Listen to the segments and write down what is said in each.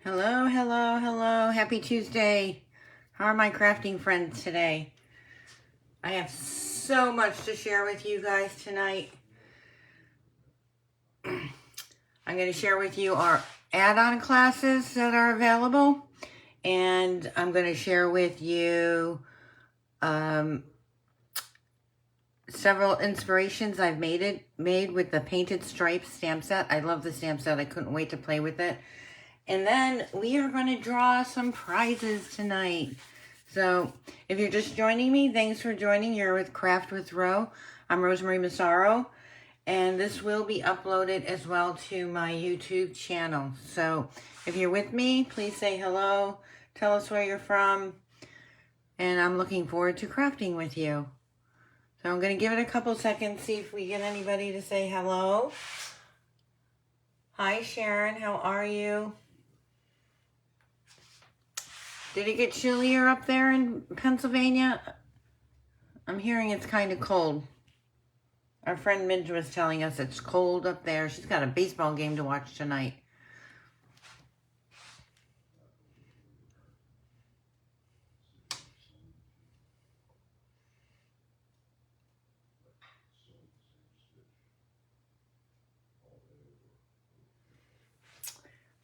Hello, hello, hello. Happy Tuesday. How are my crafting friends today? I have so much to share with you guys tonight. I'm going to share with you our add-on classes that are available. And I'm going to share with you several inspirations I've made with the painted stripes stamp set. I love the stamp set. I couldn't wait to play with it. And then we are going to draw some prizes tonight. So if you're just joining me, thanks for joining. You're with Craft with Ro. I'm Rosemary Massaro. And this will be uploaded as well to my YouTube channel. So if you're with me, please say hello. Tell us where you're from. And I'm looking forward to crafting with you. So I'm going to give it a couple seconds, see if we get anybody to say hello. Hi, Sharon. How are you? Did it get chillier up there in Pennsylvania? I'm hearing it's kind of cold. Our friend Midge was telling us it's cold up there. She's got a baseball game to watch tonight.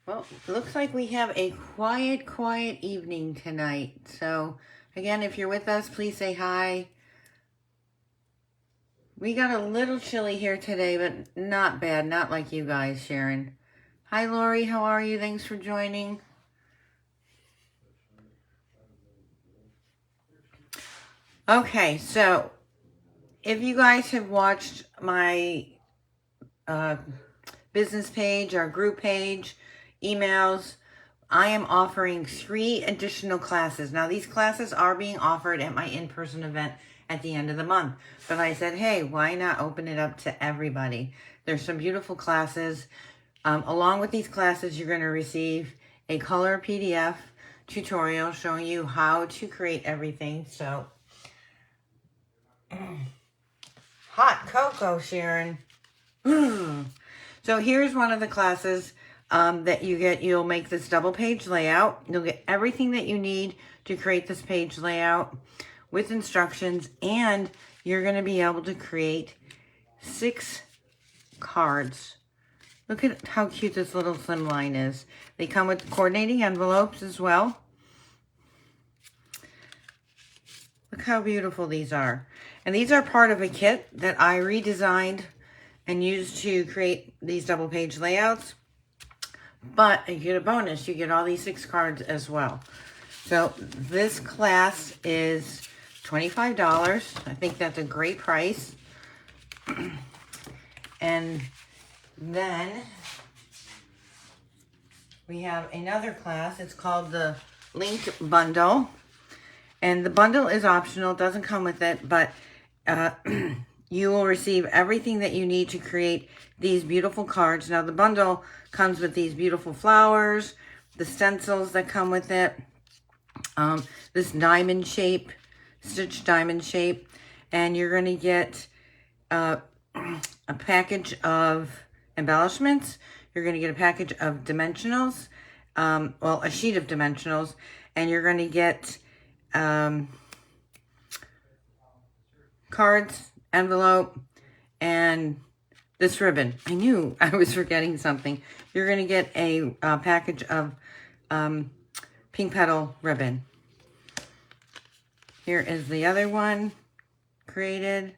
Well, it looks like we have a quiet evening tonight. So, again, if you're with us, please say hi. We got a little chilly here today, but not bad. Not like you guys, Sharon. Hi, Lori. How are you? Thanks for joining. Okay, so if you guys have watched my business page, our group page, emails, I am offering 3 additional classes. Now, these classes are being offered at my in-person event at the end of the month. But I said, hey, why not open it up to everybody? There's some beautiful classes. Along with these classes, you're going to receive a color PDF tutorial showing you how to create everything. So, hot cocoa, Sharon. So here's one of the classes that you get. You'll make this double page layout. You'll get everything that you need to create this page layout with instructions, and you're going to be able to create 6 cards. Look at how cute this little slim line is. They come with coordinating envelopes as well. Look how beautiful these are. And these are part of a kit that I redesigned and used to create these double page layouts. But you get a bonus. You get all these 6 cards as well. So this class is $25. I think that's a great price. And then we have another class. It's called the Linked Bundle. And the bundle is optional. It doesn't come with it, but you will receive everything that you need to create these beautiful cards. Now, the bundle comes with these beautiful flowers, the stencils that come with it, this diamond shape, stitched diamond shape, and you're going to get a package of embellishments. You're going to get a package of dimensionals, well, a sheet of dimensionals, and you're going to get cards, envelope, and this ribbon. I knew I was forgetting something. You're going to get a package of pink petal ribbon. Here is the other one created.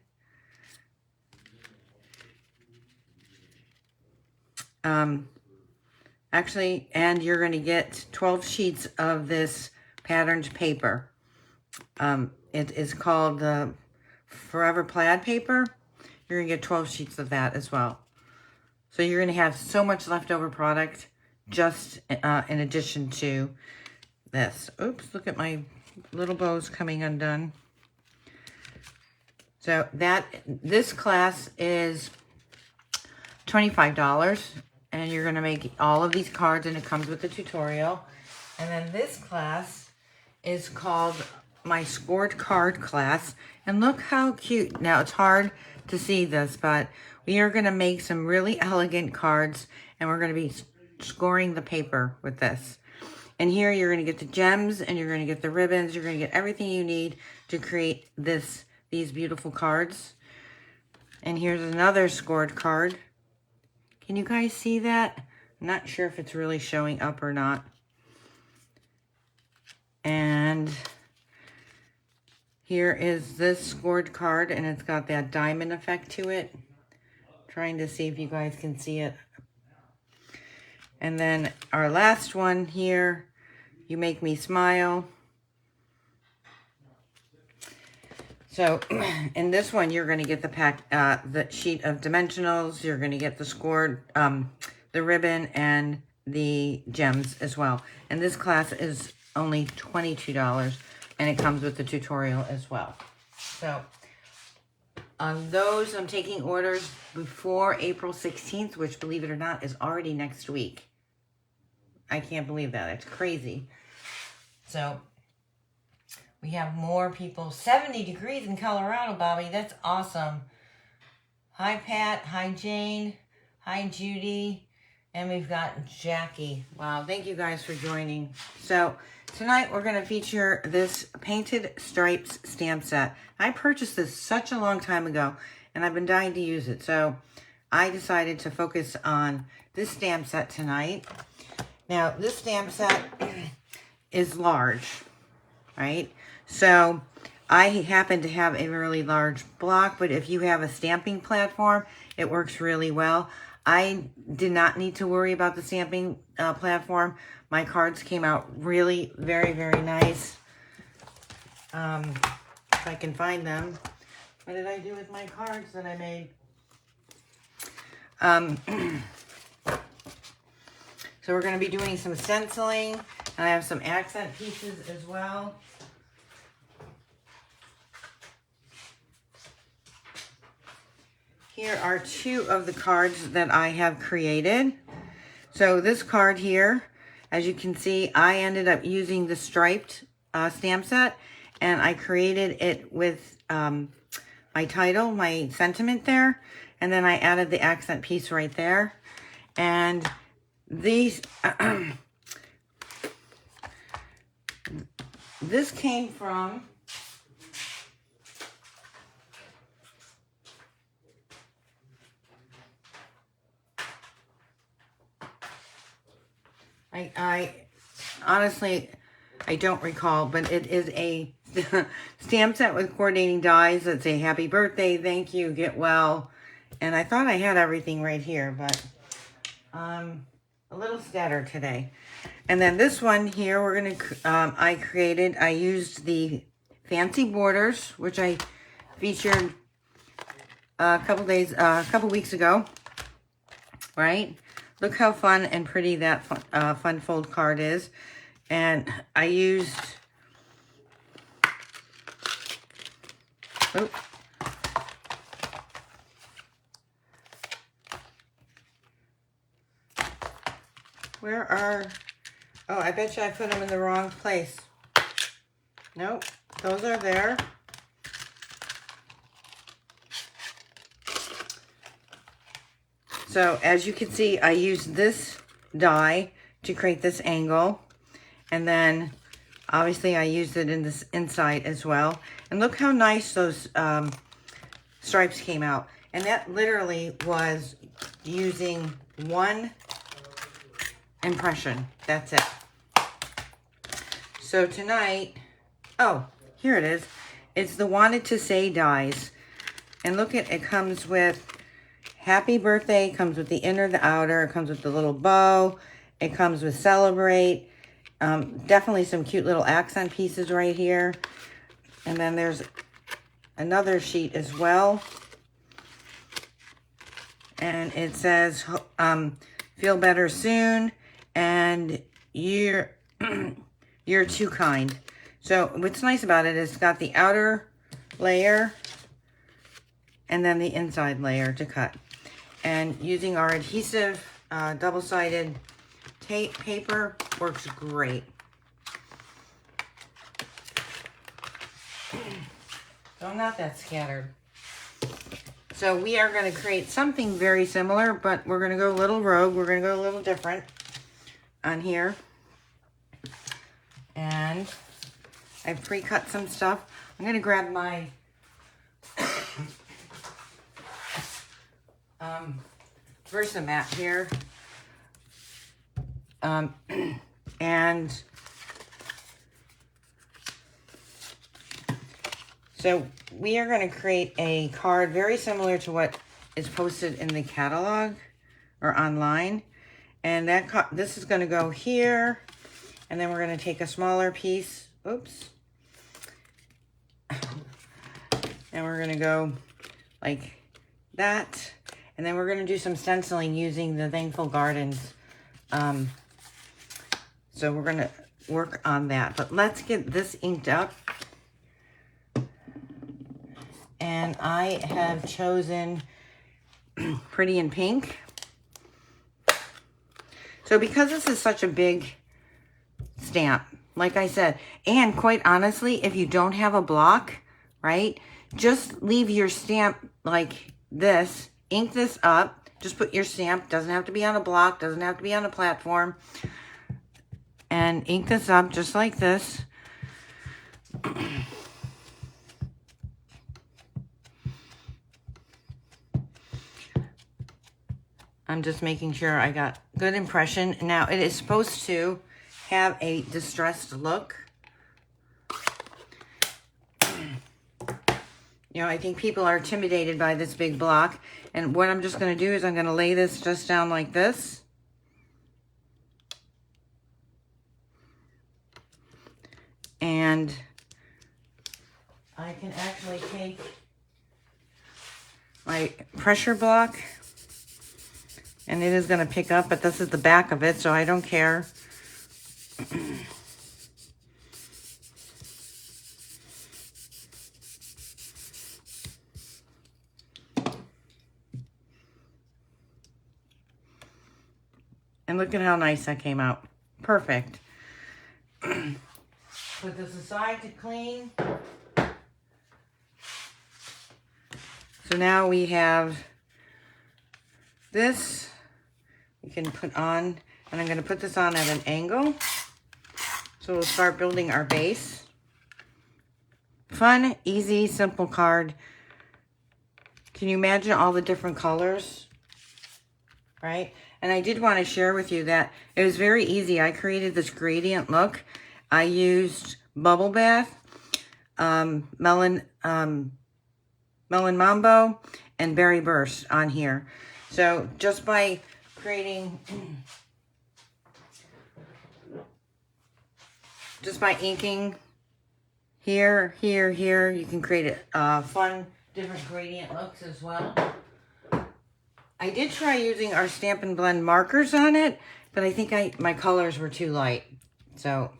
Actually, and you're going to get 12 sheets of this patterned paper. It is called the Forever Plaid paper. You're going to get 12 sheets of that as well. So you're going to have so much leftover product just in addition to this. Oops, look at my little bows coming undone. So this class is $25, and you're going to make all of these cards, and it comes with a tutorial. And then this class is called my scored card class, and look how cute. Now, it's hard to see this, but we are going to make some really elegant cards, and we're going to be scoring the paper with this. And here you're going to get the gems and you're going to get the ribbons. You're going to get everything you need to create these beautiful cards. And here's another scored card. Can you guys see that? I'm not sure if it's really showing up or not. And here is this scored card, and it's got that diamond effect to it. Trying to see if you guys can see it. And then our last one here, You Make Me Smile. So in this one, you're going to get the sheet of dimensionals. You're going to get the scored, the ribbon, and the gems as well. And this class is only $22, and it comes with the tutorial as well. So on those, I'm taking orders before April 16th, which, believe it or not, is already next week. I can't believe that. It's crazy. So we have more people. 70 degrees in Colorado, Bobby. That's awesome. Hi, Pat. Hi, Jane. Hi, Judy. And we've got Jackie. Wow, thank you guys for joining. So tonight we're going to feature this Painted Stripes stamp set. I purchased this such a long time ago, and I've been dying to use it. So I decided to focus on this stamp set tonight. Now, this stamp set is large, right? So I happen to have a really large block, but if you have a stamping platform, it works really well. I did not need to worry about the stamping platform. My cards came out really very, very nice. If I can find them. What did I do with my cards that I made? So we're going to be doing some stenciling, and I have some accent pieces as well. Here are two of the cards that I have created. So this card here, as you can see, I ended up using the striped stamp set, and I created it with my title, my sentiment there, and then I added the accent piece right there. And these, this came from I honestly, I don't recall, but it is a stamp set with coordinating dies that say happy birthday, thank you, get well. And I thought I had everything right here, but a little scattered today. And then this one here, we're going to, I used the Fancy Borders, which I featured a couple weeks ago, right? Look how fun and pretty that fun fold card is. And I used, oh, where are, oh, I bet you I put them in the wrong place. Nope, those are there. So as you can see, I used this die to create this angle. And then obviously I used it in this inside as well. And look how nice those stripes came out. And that literally was using one impression. That's it. So tonight, oh, here it is. It's the Wanted to Say dies. And look at, it comes with Happy Birthday, comes with the inner, the outer, it comes with the little bow, it comes with Celebrate, definitely some cute little accent pieces right here. And then there's another sheet as well. And it says, feel better soon, and you're too kind. So what's nice about it is it's got the outer layer and then the inside layer to cut. And using our adhesive double-sided tape paper works great. So I'm not that scattered. So we are going to create something very similar, but we're going to go a little rogue. We're going to go a little different on here. blend. I've pre-cut some stuff. I'm gonna grab my Versamat here. And so we are going to create a card very similar to what is posted in the catalog or online. And that this is going to go here. And then we're going to take a smaller piece. Oops. And we're going to go like that. And then we're going to do some stenciling using the Thankful Gardens. So we're going to work on that. But let's get this inked up. And I have chosen Pretty in Pink. So because this is such a big stamp, like I said, and quite honestly, if you don't have a block, right, just leave your stamp like this, ink this up, just put your stamp, doesn't have to be on a block, doesn't have to be on a platform, and ink this up just like this. I'm just making sure I got good impression. Now, it is supposed to have a distressed look. You know, I think people are intimidated by this big block. And what I'm just going to do is I'm going to lay this just down like this. And I can actually take my pressure block. And it is going to pick up, but this is the back of it, so I don't care. And look at how nice that came out. Perfect. Put this aside to clean. So now we have this. We can put on, and I'm going to put this on at an angle. So we'll start building our base. Fun, easy, simple card. Can you imagine all the different colors? Right? And I did want to share with you that it was very easy. I created this gradient look. I used Bubble Bath, Melon Mambo, and Berry Burst on here. So just by creating, just by inking here, here, here, you can create a fun, different gradient looks as well. I did try using our Stampin' Blend markers on it, but I think my colors were too light. So,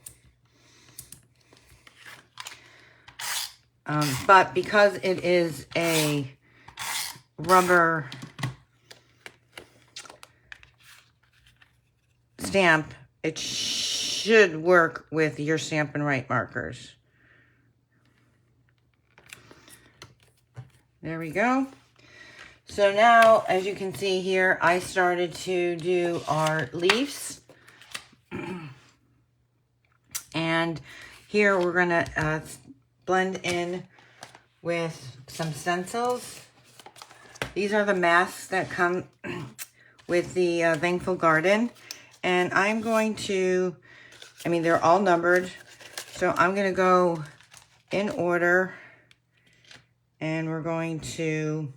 but because it is a rubber stamp, it should work with your Stampin' Right markers. There we go. So now, as you can see here, I started to do our leaves. And here we're going to blend in with some stencils. These are the masks that come with the Thankful Garden. And I'm going to, I mean, they're all numbered. So I'm going to go in order. And we're going to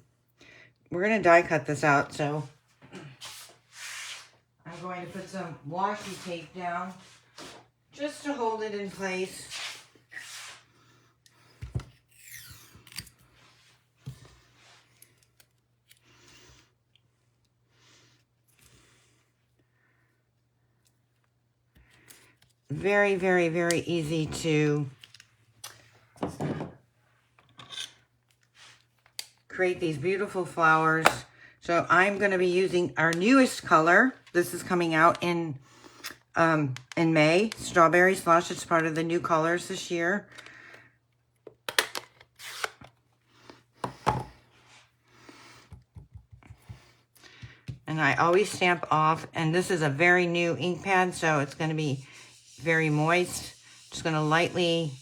die cut this out. So I'm going to put some washi tape down just to hold it in place. Very, very, very easy to create these beautiful flowers. So I'm going to be using our newest color. This is coming out in May, Strawberry Slush. It's part of the new colors this year. And I always stamp off, and this is a very new ink pad, so it's going to be very moist. Just going to lightly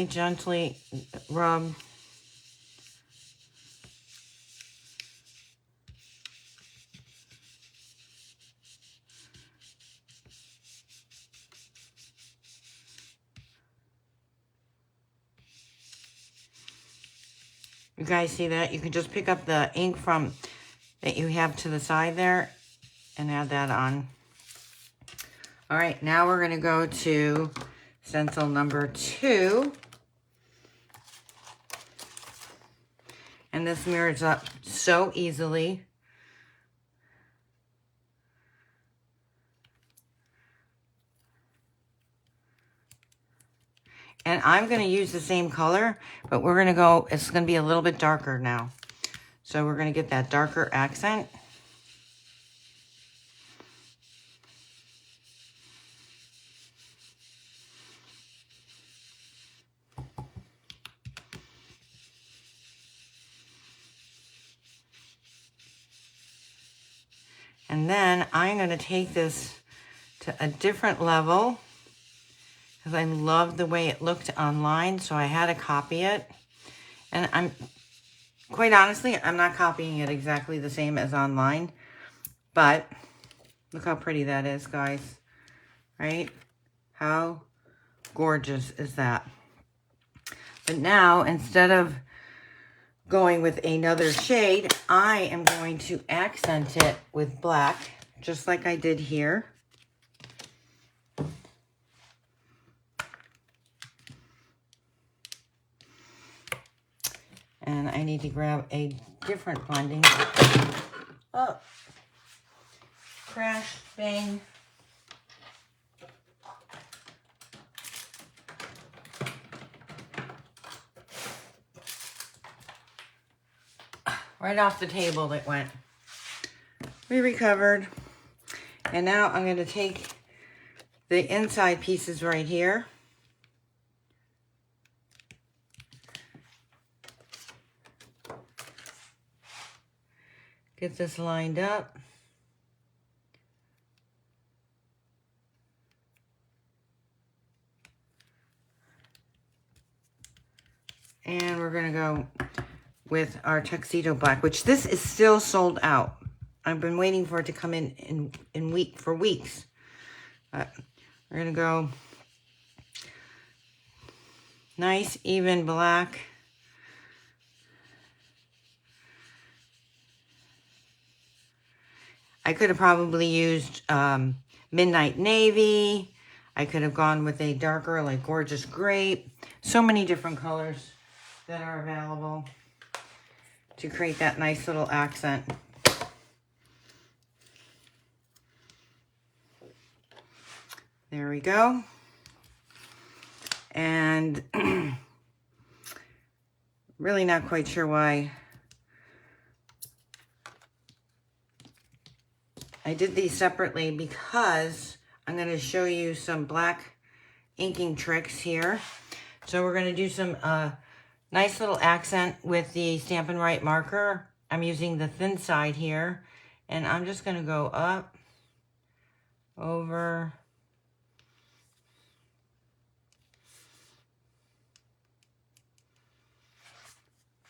gently rub. You guys see that? You can just pick up the ink from that you have to the side there and add that on. All right, now we're gonna go to stencil number 2. And this mirrors up so easily. And I'm gonna use the same color, but we're gonna go, it's gonna be a little bit darker now. So we're gonna get that darker accent. And then I'm gonna take this to a different level because I love the way it looked online, so I had to copy it. And I'm, quite honestly, I'm not copying it exactly the same as online, but look how pretty that is, guys, right? How gorgeous is that? But now, instead of going with another shade, I am going to accent it with black, just like I did here. And I need to grab a different blending. Oh, crash, bang. Right off the table it went. We recovered. And now I'm going to take the inside pieces right here. Get this lined up. And we're going to go with our tuxedo black, which this is still sold out. I've been waiting for it to come in for weeks. But we're going to go nice, even black. I could have probably used midnight navy. I could have gone with a darker, like gorgeous grape. So many different colors that are available to create that nice little accent. There we go. And really not quite sure why I did these separately, because I'm going to show you some black inking tricks here. So we're going to do some nice little accent with the Stampin' Right marker. I'm using the thin side here, and I'm just going to go up, over,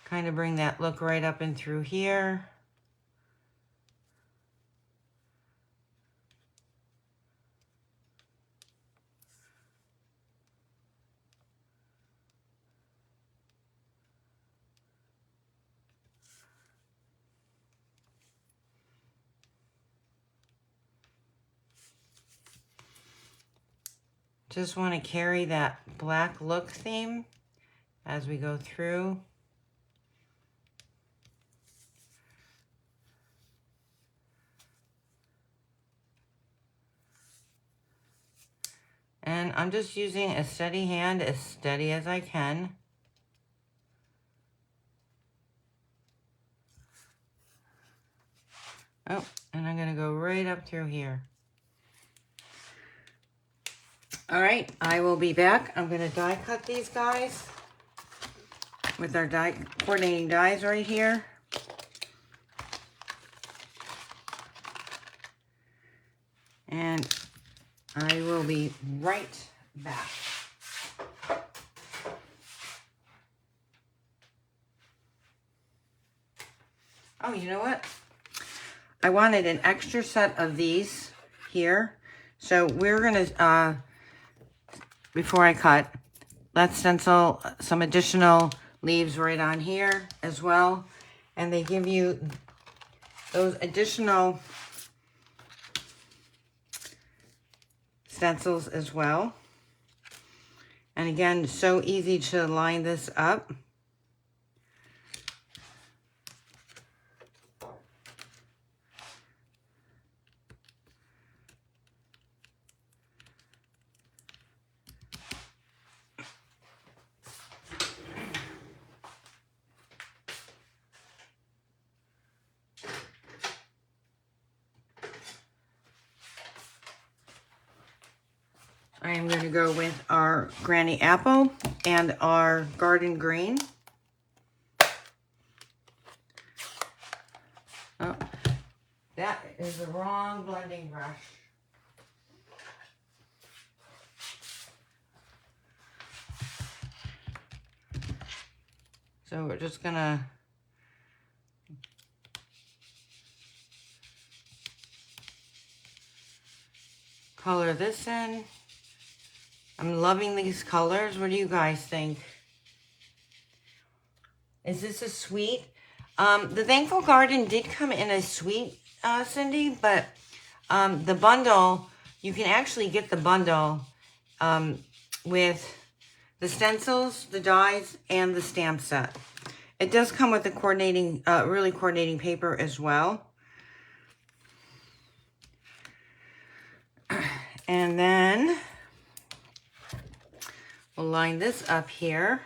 kind of bring that look right up and through here. Just want to carry that black look theme as we go through. And I'm just using a steady hand, as steady as I can. Oh, and I'm gonna go right up through here. All right, I will be back. I'm gonna die cut these guys with our die coordinating dies right here. And I will be right back. Oh, you know what? I wanted an extra set of these here. So we're going to, before I cut, let's stencil some additional leaves right on here as well. And they give you those additional stencils as well. And again, so easy to line this up. I am going to go with our Granny Apple and our Garden Green. Oh, that is the wrong blending brush. So we're just going to color this in. I'm loving these colors. What do you guys think? Is this a sweet? The Thankful Garden did come in a sweet, Cindy, but the bundle, you can actually get the bundle with the stencils, the dies, and the stamp set. It does come with the coordinating, really coordinating paper as well. And then we'll line this up here.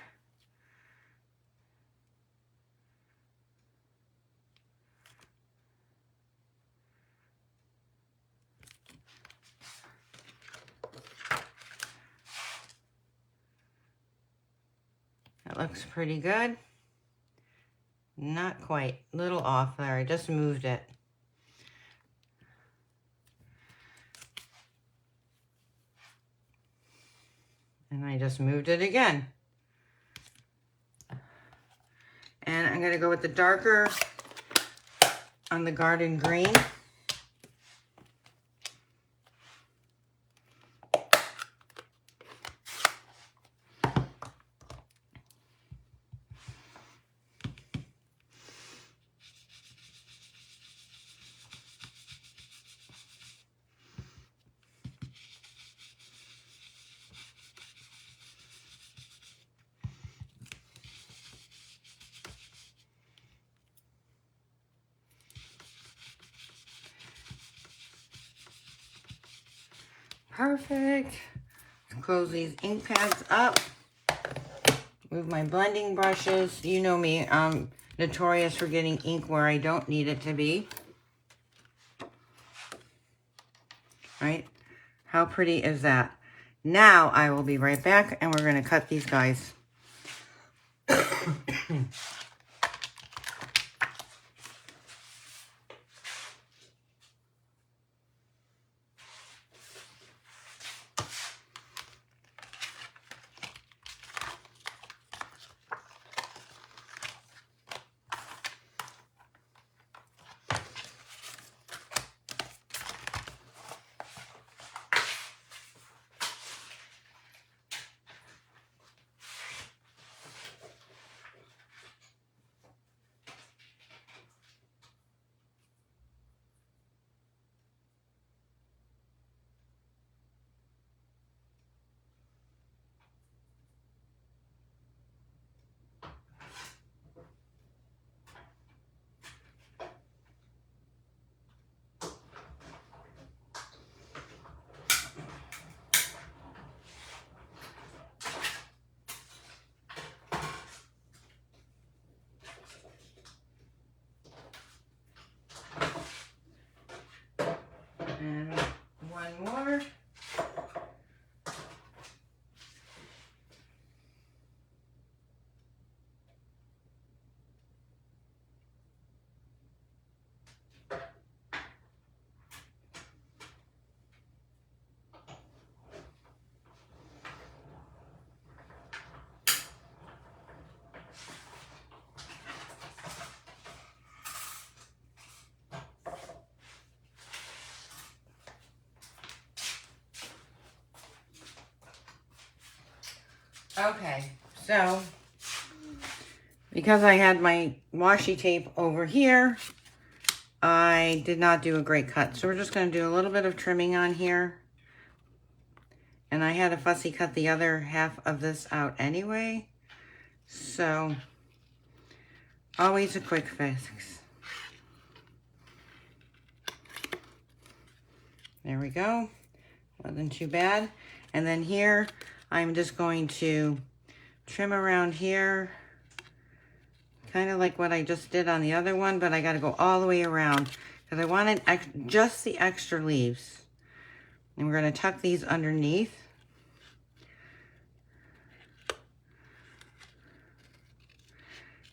That looks pretty good. Not quite, little off there. I just moved it. And I just moved it again. And I'm going to go with the darker on the Garden Green. Perfect. Close these ink pads up. Move my blending brushes. You know me, I'm notorious for getting ink where I don't need it to be. Right? How pretty is that? Now I will be right back and we're going to cut these guys. And one more. Okay, so because I had my washi tape over here, I did not do a great cut. So we're just going to do a little bit of trimming on here. And I had to fussy cut the other half of this out anyway. So always a quick fix. There we go. Wasn't too bad. And then here, I'm just going to trim around here. Kind of like what I just did on the other one, but I got to go all the way around because I wanted just the extra leaves. And we're going to tuck these underneath.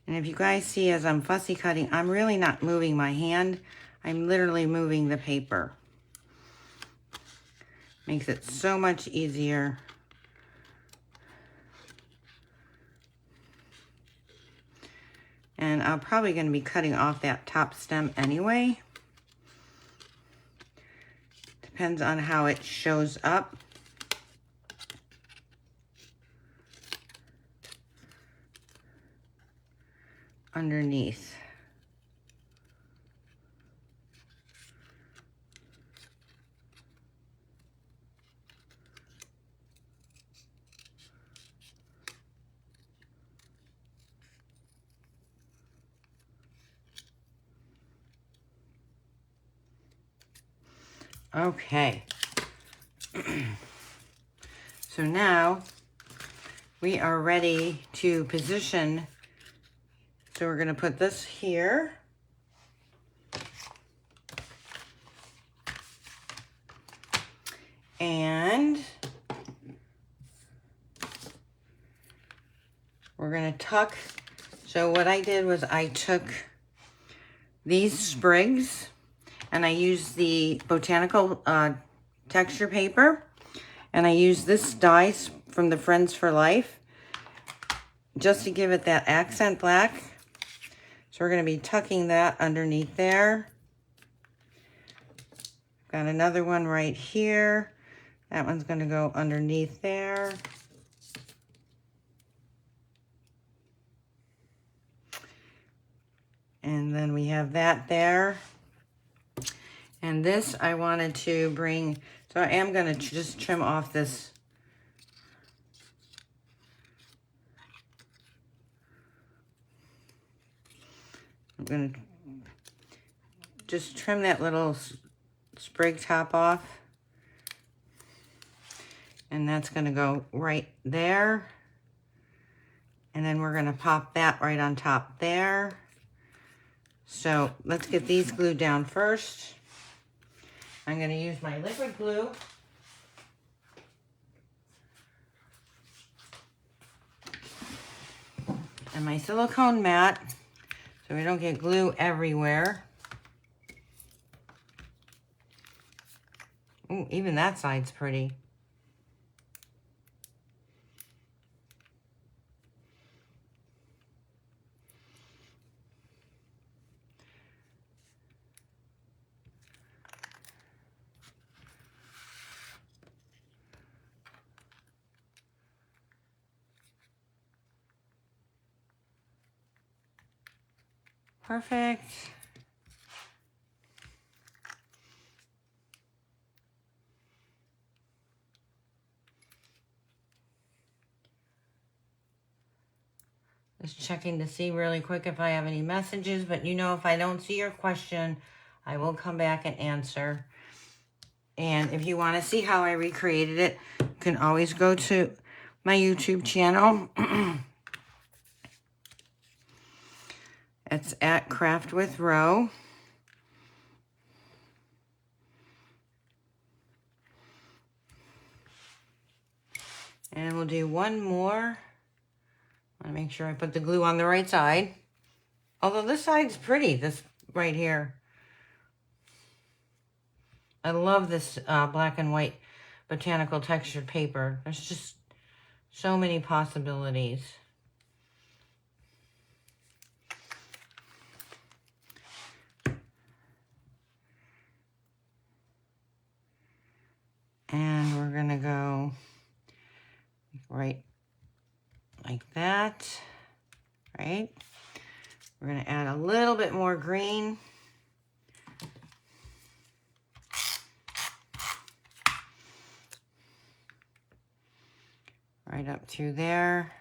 And if you guys see as I'm fussy cutting, I'm really not moving my hand. I'm literally moving the paper. Makes it so much easier. And I'm probably going to be cutting off that top stem anyway. Depends on how it shows up. Underneath. Okay. So now we are ready to position. So we're going to put this here. And we're going to tuck. So what I did was I took these sprigs and I used the botanical texture paper, and I used this die from the Friends for Life just to give it that accent black. So we're going to be tucking that underneath there. Got another one right here. That one's going to go underneath there. And then we have that there. And this I wanted to bring, so I am going to just trim off this. I'm going to just trim that little sprig top off. And that's going to go right there. And then we're going to pop that right on top there. So let's get these glued down first. I'm going to use my liquid glue. And my silicone mat, so we don't get glue everywhere. Ooh, even that side's pretty. Perfect. Just checking to see really quick if I have any messages, but you know, if I don't see your question, I will come back and answer. And if you want to see how I recreated it, you can always go to my YouTube channel. It's at Craft with Ro. And we'll do one more. I want to make sure I put the glue on the right side. Although this side's pretty, this right here. I love this black and white botanical textured paper. There's just so many possibilities. And we're going to go right like that, right? We're going to add a little bit more green. Right up through there.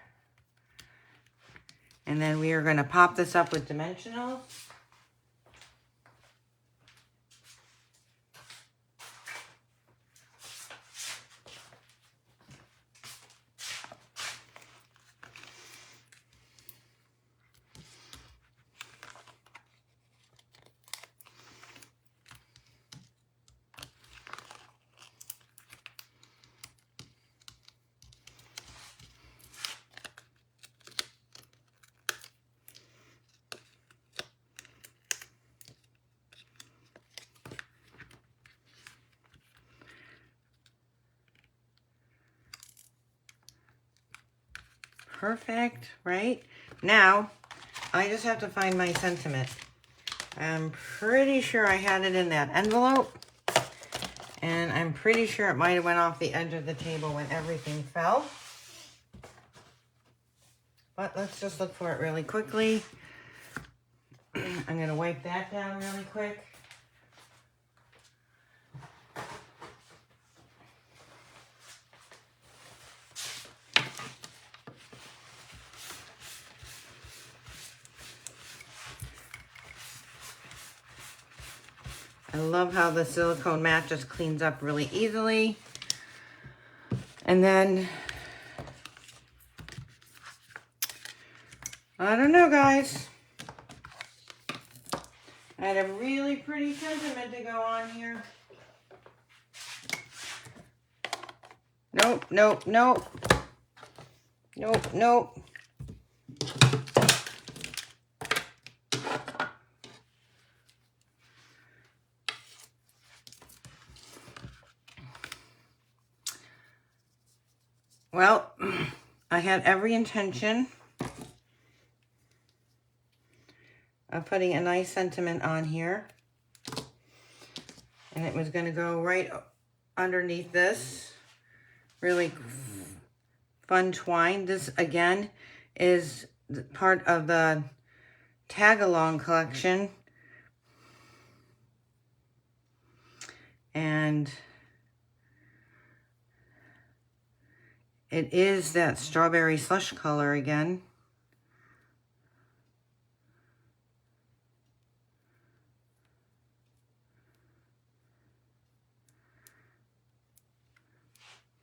And then we are going to pop this up with dimensionals. Perfect, right? Now, I just have to find my sentiment. I'm pretty sure I had it in that envelope. And I'm pretty sure it might have went off the edge of the table when everything fell. But let's just look for it really quickly. I'm going to wipe that down really quick. I love how the silicone mat just cleans up really easily. And then, I don't know, guys. I had a really pretty sentiment to go on here. Nope, nope, nope. Nope, nope. Well, I had every intention of putting a nice sentiment on here. And it was going to go right underneath this. Really fun twine. This, again, is part of the tag-along collection. And it is that strawberry slush color again.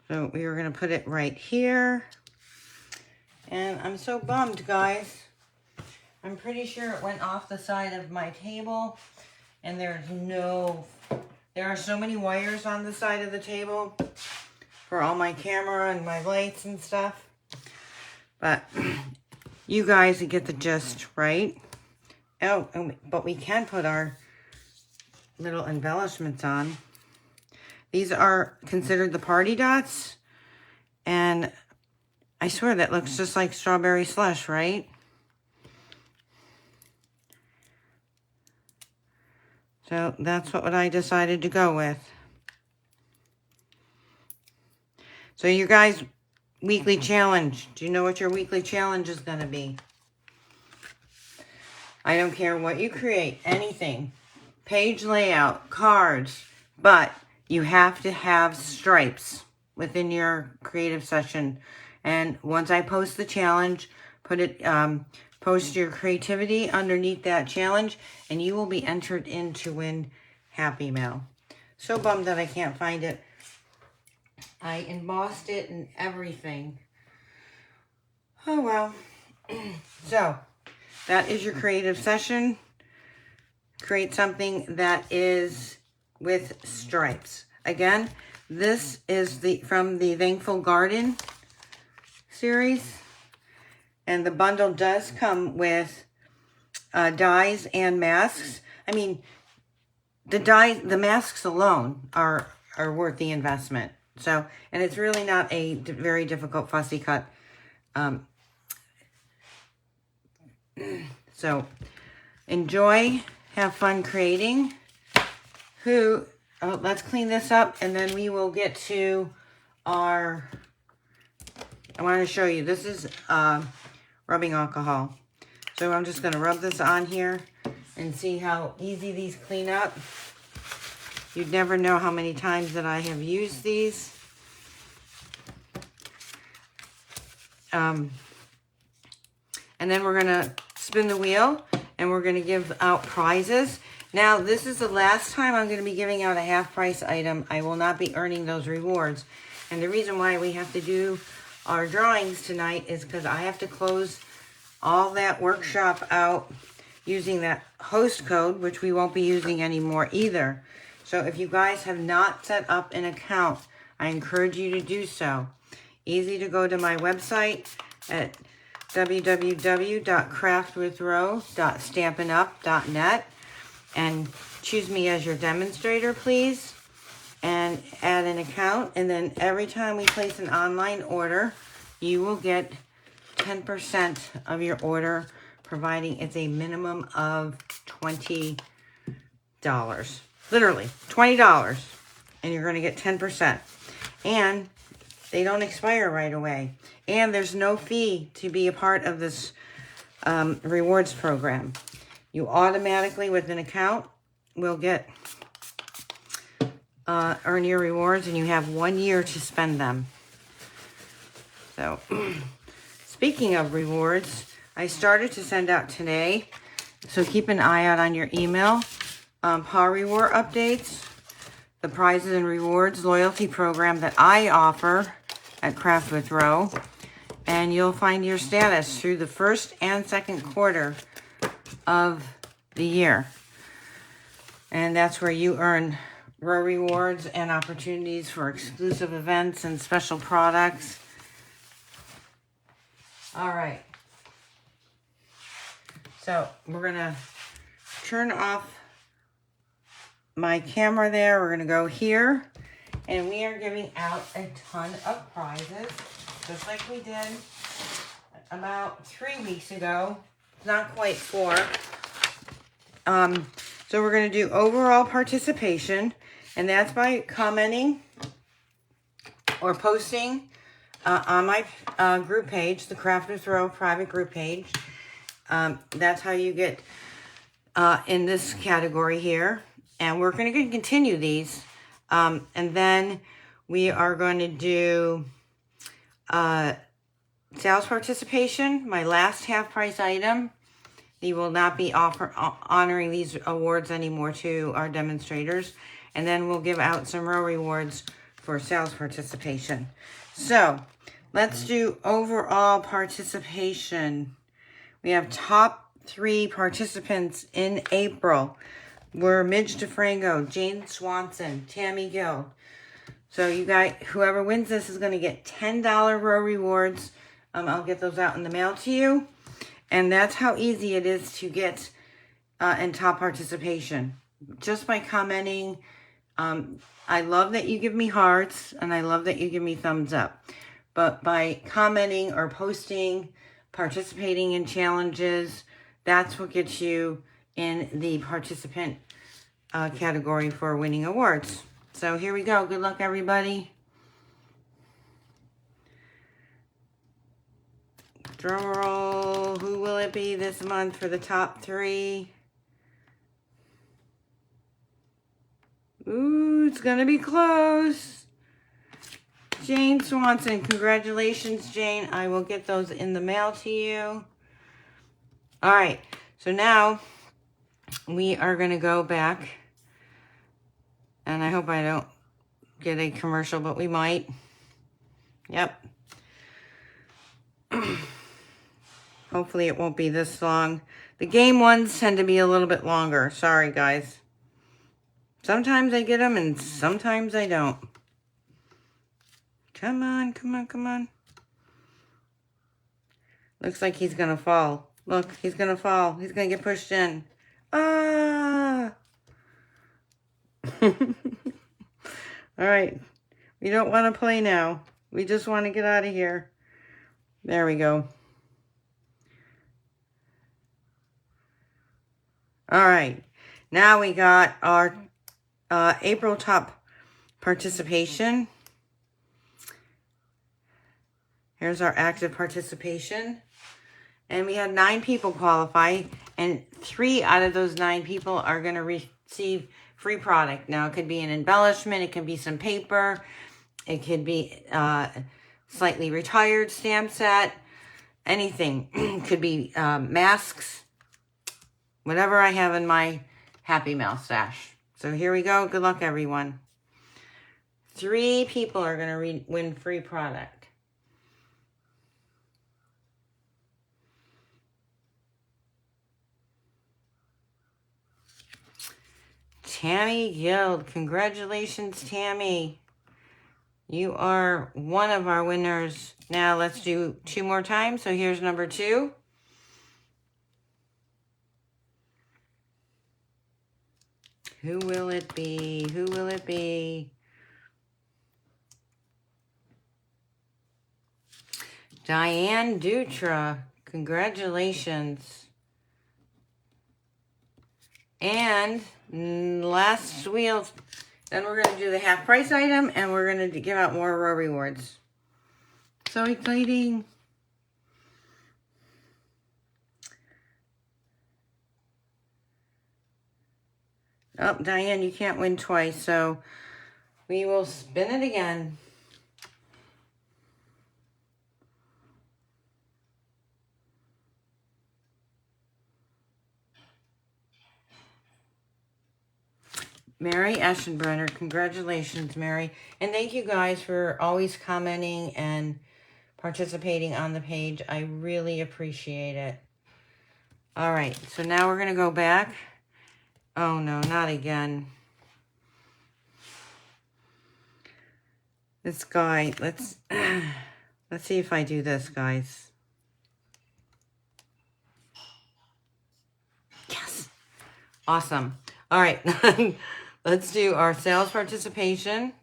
So we are going to put it right here. And I'm so bummed, guys. I'm pretty sure it went off the side of my table. And there are so many wires on the side of the table for all my camera and my lights and stuff. But you guys get the gist, right? Oh, but we can put our little embellishments on. These are considered the party dots. And I swear that looks just like strawberry slush, right? So that's what I decided to go with. So you guys, weekly challenge. Do you know what your weekly challenge is going to be? I don't care what you create, anything. Page layout, cards, but you have to have stripes within your creative session. And once I post the challenge, post your creativity underneath that challenge, and you will be entered in to win Happy Mail. So bummed that I can't find it. I embossed it and everything. Oh well. So, that is your creative session. Create something that is with stripes. Again, this is from the Thankful Garden series. And the bundle does come with dies and masks. I mean, the masks alone are worth the investment. So, and it's really not a very difficult fussy cut. So, enjoy, have fun creating. Let's clean this up, and then we will get to our I want to show you. This is rubbing alcohol. So I'm just going to rub this on here and see how easy these clean up. You'd never know how many times that I have used these. And then we're going to spin the wheel and we're going to give out prizes. Now, this is the last time I'm going to be giving out a half price item. I will not be earning those rewards. And the reason why we have to do our drawings tonight is because I have to close all that workshop out using that host code, which we won't be using anymore either. So if you guys have not set up an account, I encourage you to do so. Easy to go to my website at www.craftwithro.stampinup.net and choose me as your demonstrator, please, and add an account. And then every time we place an online order, you will get 10% of your order, providing it's a minimum of $20. Literally, $20. And you're going to get 10%. And they don't expire right away. And there's no fee to be a part of this rewards program. You automatically, with an account, will get earn your rewards, and you have 1 year to spend them. So, speaking of rewards, I started to send out today, so keep an eye out on your email. PAW Reward updates, the prizes and rewards loyalty program that I offer at Craft with Ro, and you'll find your status through the first and second quarter of the year. And that's where you earn Ro rewards and opportunities for exclusive events and special products. All right. So we're going to turn off my camera there. We're going to go here. And we are giving out a ton of prizes, just like we did about 3 weeks ago. Not quite 4. So we're going to do overall participation, and that's by commenting or posting on my group page, the Craft with Ro private group page. That's how you get in this category here. And we're going to continue these. And then we are going to do sales participation, my last half price item. We will not be honoring these awards anymore to our demonstrators. And then we'll give out some Ro rewards for sales participation. So let's do overall participation. We have top 3 participants in April. We're Midge DeFranco, Jane Swanson, Tammy Gill. So you guys, whoever wins this is going to get $10 Ro rewards. I'll get those out in the mail to you. And that's how easy it is to get in top participation. Just by commenting. I love that you give me hearts, and I love that you give me thumbs up. But by commenting or posting, participating in challenges, that's what gets you in the participant category for winning awards. So here we go. Good luck, everybody. Drum roll. Who will it be this month for the top 3? Ooh, it's going to be close. Jane Swanson. Congratulations, Jane. I will get those in the mail to you. All right. So now we are going to go back. And I hope I don't get a commercial, but we might. Yep. Hopefully it won't be this long. The game ones tend to be a little bit longer. Sorry, guys. Sometimes I get them and sometimes I don't. Come on, come on, come on. Looks like he's going to fall. Look, he's going to fall. He's going to get pushed in. Ah! All right. We don't want to play now. We just want to get out of here. There we go. All right. Now we got our April top participation. Here's our active participation. And we had 9 people qualify, and 3 out of those 9 people are going to receive free product. Now, it could be an embellishment, it could be some paper, it could be slightly retired stamp set, anything. Could be masks, whatever I have in my Happy Mail stash. So here we go. Good luck, everyone. 3 people are going to win free product. Tammy Guild. Congratulations, Tammy. You are one of our winners. Now let's do 2 more times. So here's number 2. Who will it be? Who will it be? Diane Dutra. Congratulations. And last wheel, then we're going to do the half price item, and we're going to give out more row rewards. So exciting. Oh, Diane, you can't win twice, so we will spin it again. Mary Eschenbrenner, congratulations, Mary. And thank you guys for always commenting and participating on the page. I really appreciate it. All right, so now we're going to go back. Oh, no, not again. This guy, let's see if I do this, guys. Yes. Awesome. All right. Let's do our sales participation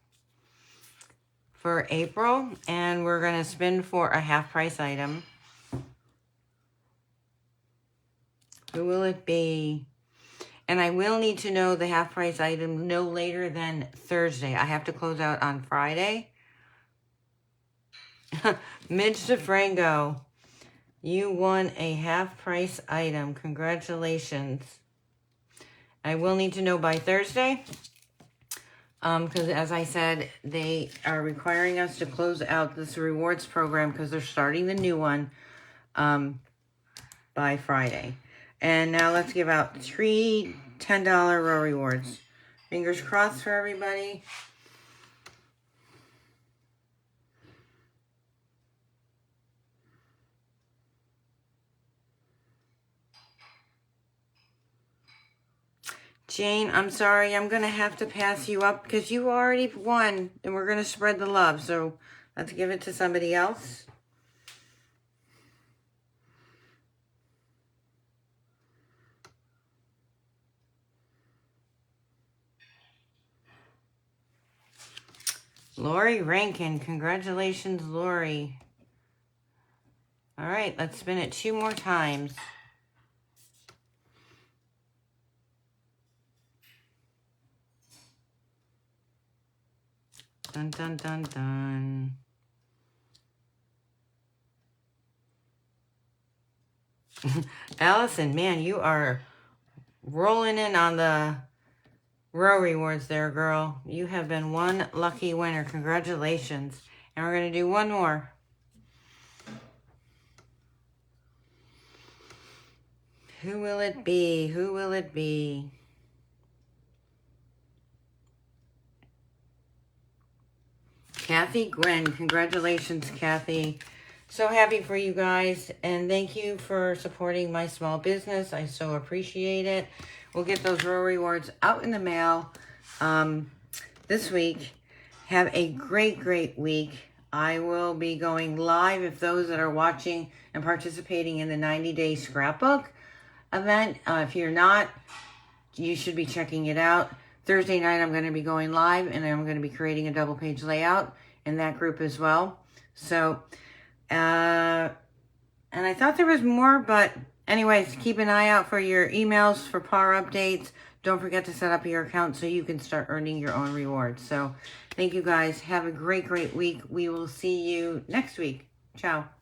for April, and we're going to spin for a half price item. Who will it be? And I will need to know the half price item no later than Thursday. I have to close out on Friday. Midge DeFrango, you won a half price item. Congratulations. I will need to know by Thursday, because as I said, they are requiring us to close out this rewards program because they're starting the new one by Friday. And now let's give out 3 $10 row rewards. Fingers crossed for everybody. Jane, I'm sorry. I'm going to have to pass you up because you already won, and we're going to spread the love. So let's give it to somebody else. Lori Rankin. Congratulations, Lori. All right, let's spin it 2 more times. Dun, dun, dun, dun. Allison, man, you are rolling in on the row rewards there, girl. You have been one lucky winner. Congratulations. And we're going to do 1 more. Who will it be? Who will it be? Kathy Gwen. Congratulations, Kathy. So happy for you guys. And thank you for supporting my small business. I so appreciate it. We'll get those row rewards out in the mail this week. Have a great, great week. I will be going live if those that are watching and participating in the 90-day scrapbook event. If you're not, you should be checking it out. Thursday night, I'm going to be going live, and I'm going to be creating a double page layout in that group as well. So, and I thought there was more, but anyways, keep an eye out for your emails for PAR updates. Don't forget to set up your account so you can start earning your own rewards. So, thank you guys. Have a great, great week. We will see you next week. Ciao.